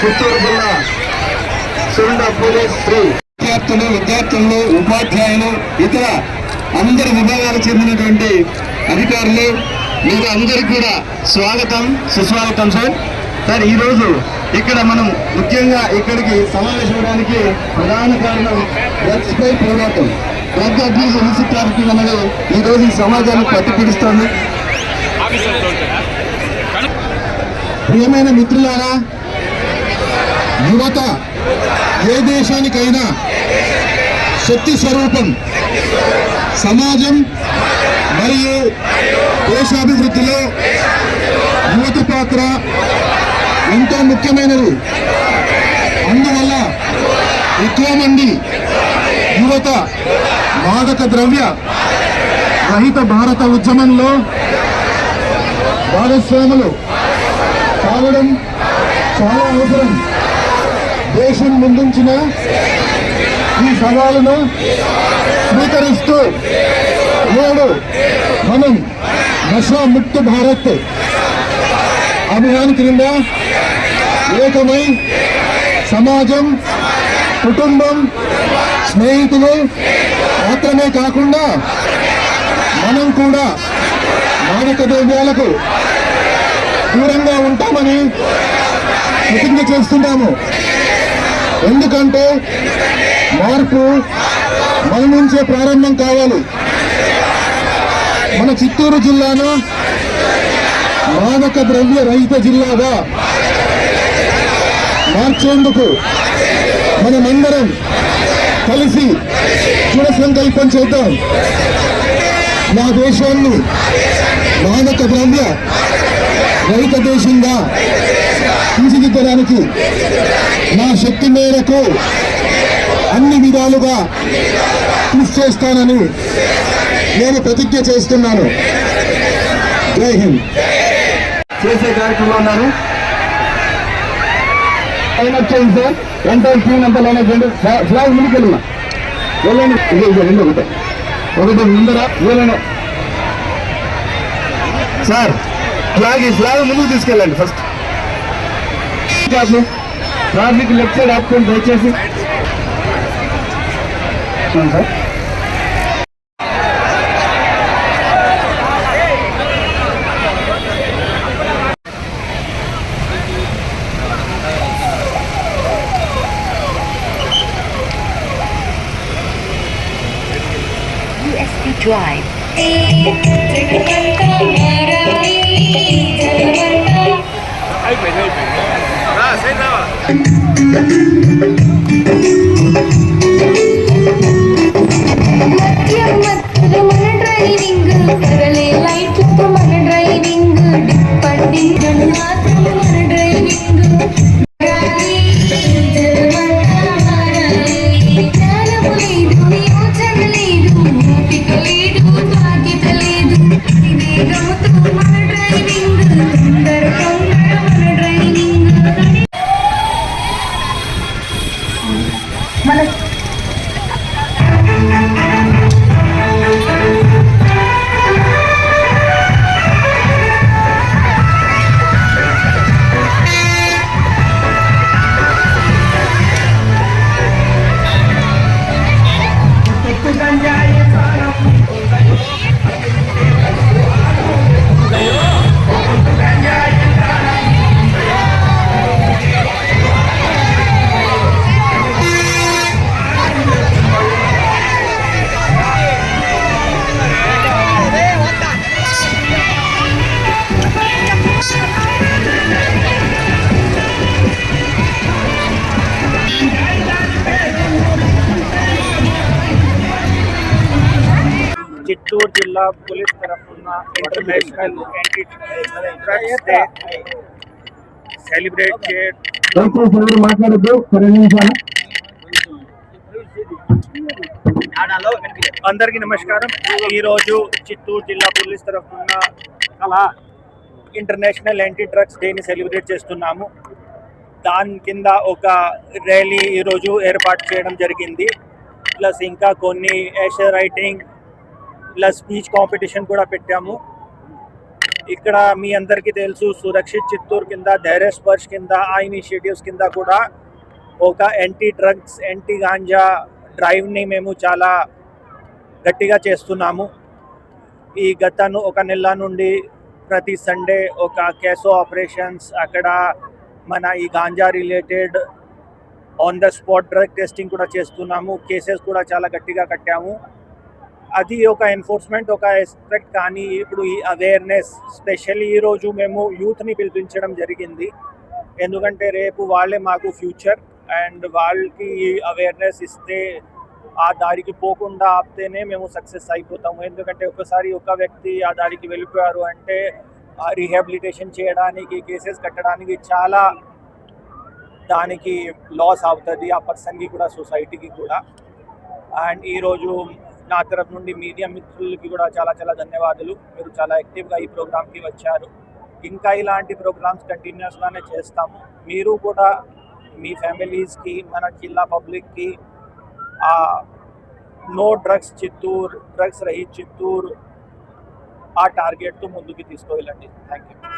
చిత్తూరు జిల్లా సుండ పోలీస్ శ్రీ విద్యార్థులు ఉపాధ్యాయులు ఇతర అందరి విభాగాలకు చెందినటువంటి అధికారులు మీరు అందరికీ కూడా స్వాగతం సుస్వాగతం సార్. ఈరోజు ఇక్కడ మనం ముఖ్యంగా ఇక్కడికి సమావేశమవడానికి ప్రధాన కారణం డ్రగ్స్ పై పోరాటం. డ్రగ్ అబ్యూస్ ఇలిసిట్ ట్రాఫికింగ్ అనేది ఈరోజు ఈ సమాజాన్ని పట్టిపిడుస్తోంది. ప్రియమైన మిత్రులారా, యువత ఏ దేశానికైనా శక్తి స్వరూపం. సమాజం మరియు దేశాభివృద్ధిలో యువత పాత్ర ఎంతో ముఖ్యమైనది. అందువల్ల ఎక్కువ మంది యువత మాదక ద్రవ్య రహిత భారత ఉద్యమంలో భాగస్వాములు కావడం చాలా అవసరం. దేశం ముందుంచిన ఈ సవాలును స్వీకరిస్తూ నేడు మనం నషా ముక్త భారత్ అభియాన్ క్రింద ఏకమై సమాజం, కుటుంబం, స్నేహితులు మాత్రమే కాకుండా మనం కూడా మాదక ద్రవ్యాలకు దూరంగా ఉంటామని ప్రతిజ్ఞ చేస్తున్నాము. ఎందుకంటే మార్పు మన నుంచే ప్రారంభం కావాలి. మన చిత్తూరు జిల్లాను మాదక ద్రవ్య రహిత జిల్లాగా మార్చేందుకు మనమందరం కలిసి దృఢ సంకల్పం చేద్దాం. నా దేశాన్ని మాదక ద్రవ్య రహిత దేశంగా తీర్చిదిద్దడానికి నా శక్తి మేరకు అన్ని విధాలుగా కృషి చేస్తానని నేను ప్రతిజ్ఞ చేస్తున్నాను. జై హింద్. చేసే కార్యక్రమంలో ఉన్నారు. వచ్చేయండి సార్. ఎంతో క్లీన్ అంతా లైన్ వచ్చేయండి. ఫ్లాగ్ ముందుకు వెళ్ళినా వెళ్ళండి. ఒకటి ముందర వెళ్ళను సార్. ఫ్లాగ్ ముందుకు తీసుకెళ్ళండి. ఫస్ట్ ట్రాఫిక్ లెఫ్ట్ సైడ్ ఆపుకోండి దయచేసి సార్. USB drive. చిత్తూరు జిల్లా పోలీస్ తరఫున international anti drugs day celebrate అందరికీ నమస్కారం. ఈరోజు చిత్తూరు జిల్లా పోలీస్ తరఫున ఇంటర్నేషనల్ యాంటీ డ్రగ్స్ డేని సెలబ్రేట్ చేస్తున్నాము. దాని కింద ఒక ర్యాలీ ఈరోజు ఏర్పాటు చేయడం జరిగింది. ప్లస్ ఇంకా కొన్ని essay writing plus speech competition కూడా పెట్టాము. ఇక్కడ మీ అందరికీ తెలుసు సురక్షిత్ చిత్తూరు కింద ధైర్య స్పర్శ్ కింద ఆ ఇనిషియేటివ్స్ కింద కూడా ఒక యాంటీ డ్రగ్స్ యాంటీ గాంజా డ్రైవ్ని మేము చాలా గట్టిగా చేస్తున్నాము. ఈ ఒక నెల నుండి ప్రతి సండే ఒక కేసో ఆపరేషన్స్ అక్కడ మన ఈ ganja related on the spot drug testing కూడా చేస్తున్నాము. కేసెస్ కూడా చాలా గట్టిగా కట్టాము. అది ఒక ఎన్ఫోర్స్మెంట్ ఒక ఎస్పెక్ట్. కానీ ఇప్పుడు ఈ అవేర్నెస్ స్పెషల్లీ ఈరోజు మేము యూత్ని పిలిపించడం జరిగింది. ఎందుకంటే రేపు వాళ్ళే మాకు ఫ్యూచర్ అండ్ వాళ్ళకి అవేర్నెస్ ఇస్తే ఆ దారికి పోకుండా ఆపితేనే మేము సక్సెస్ అయిపోతాము. ఎందుకంటే ఒకసారి ఒక వ్యక్తి ఆ దారికి వెళ్ళిపోయారు అంటే రీహాబిలిటేషన్ చేయడానికి కేసెస్ కట్టడానికి చాలా దానికి లాస్ అవుతుంది ఆ పర్సన్కి కూడా సొసైటీకి కూడా. అండ్ ఈరోజు నా తరఫు నుండి మీడియా మిత్రులకి కూడా చాలా చాలా ధన్యవాదాలు. మీరు చాలా యాక్టివ్గా ఈ ప్రోగ్రామ్కి వచ్చారు. ఇంకా ఇలాంటి ప్రోగ్రామ్స్ కంటిన్యూస్గానే చేస్తాము. మీరు కూడా మీ ఫ్యామిలీస్కి మన జిల్లా పబ్లిక్కి నో డ్రగ్స్ చిత్తూరు, డ్రగ్స్ రహిత్ చిత్తూరు ఆ టార్గెట్తో ముందుకు తీసుకువెళ్ళండి. Thank you.